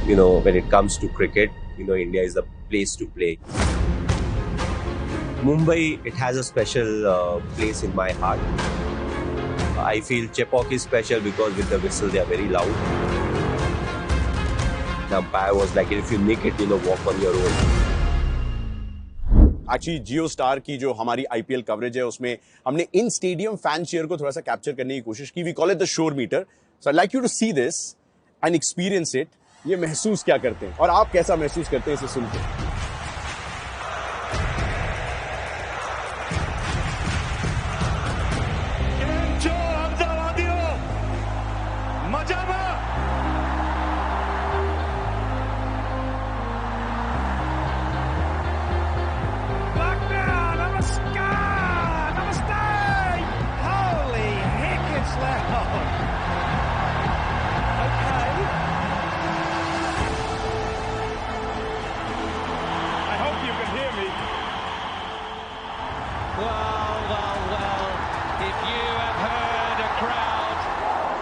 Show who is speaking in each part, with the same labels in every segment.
Speaker 1: when it comes to cricket, India is the place to play. Mumbai, it has a special place in my heart. I feel Chepauk is special because with the whistle they are very loud. The umpire was like, if you nick it, walk on your own.
Speaker 2: Actually Jio star की जो हमारी IPL coverage है उसमें हमने इन stadium fan share को थोड़ा सा capture करने की कोशिश की. वी कॉल इट द शोर meter. So I like you to see this and experience it. ये महसूस क्या करते हैं और आप कैसा महसूस करते हैं इसे सुनकर?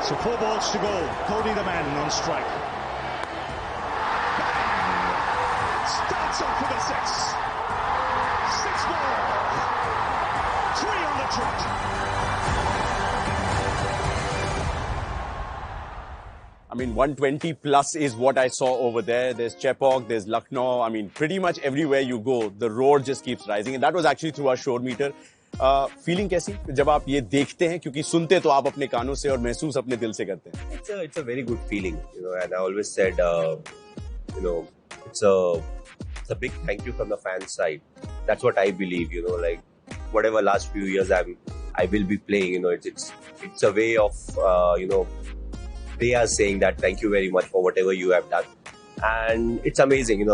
Speaker 3: So 4 balls to go. Cody the man on strike. Starts off with a 6. 6 ball. 3 on the trot.
Speaker 2: I mean, 120 plus is what I saw over there. There's Chepauk, there's Lucknow. I mean, pretty much everywhere you go, the roar just keeps rising. And that was actually through our shore meter. Feeling कैसी जब आप ये देखते हैं, क्योंकि सुनते तो आप अपने कानों से और महसूस अपने दिल से करते हैं?
Speaker 1: It's a very good feeling, and I always said, it's a big thank you from the fan side. That's what I believe, like whatever last few years I will be playing, it's a way of, they are saying that thank you very much for whatever you have done. And it's amazing,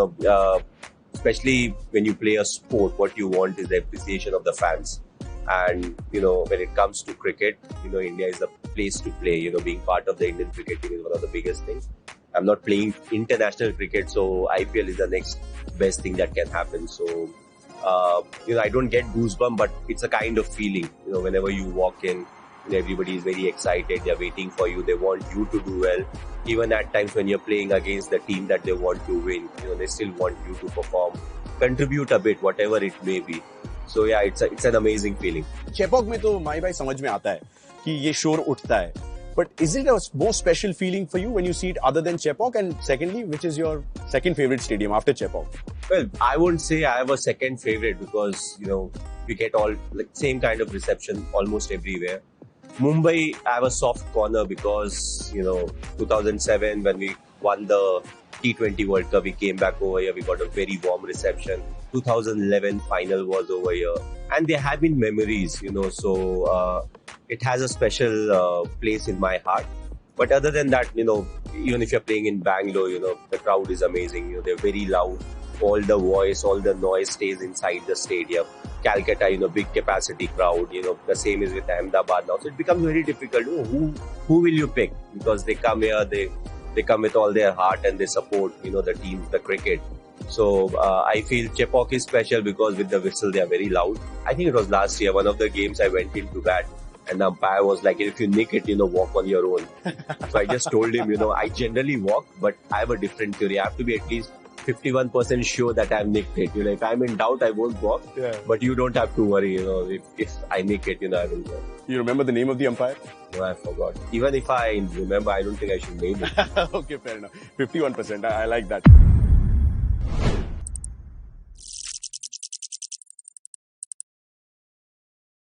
Speaker 1: especially when you play a sport, what you want is the appreciation of the fans. And, when it comes to cricket, India is the place to play. Being part of the Indian cricket team is one of the biggest things. I'm not playing international cricket, so IPL is the next best thing that can happen. So, I don't get goosebumps, but it's a kind of feeling, whenever you walk in, everybody is very excited. They're waiting for you. They want you to do well. Even at times when you're playing against the team that they want to win, they still want you to perform, contribute a bit, whatever it may be. So yeah, it's an amazing feeling.
Speaker 2: Chepauk में तो माई भाई समझ में आता है कि ये शोर उठता है. But is it a more special feeling for you when you see it other than Chepauk? And secondly, which is your second favorite stadium after Chepauk?
Speaker 1: Well, I won't say I have a second favorite because, we get all like same kind of reception almost everywhere. Mumbai, I have a soft corner because, 2007 when we won the T20 World Cup, we came back over here, we got a very warm reception. 2011 final was over here. And there have been memories, so it has a special place in my heart. But other than that, even if you're playing in Bangalore, the crowd is amazing. They're very loud. All the voice, all the noise stays inside the stadium. Calcutta, big capacity crowd, the same is with Ahmedabad now. So it becomes very difficult. Who will you pick? Because they come here, they come with all their heart and they support, the team, the cricket. So I feel Chepauk is special because with the whistle they are very loud. I think it was last year, one of the games I went into bat and the umpire was like, if you nick it, walk on your own. So I just told him, I generally walk, but I have a different theory. I have to be at least 51% sure that I've nicked it. If I'm in doubt, I won't walk. Yeah. But you don't have to worry, if I nick it, I will go.
Speaker 2: You remember the name of the umpire?
Speaker 1: No, I forgot. Even if I remember, I don't think I should name it.
Speaker 2: Okay, fair enough. 51%. I like that.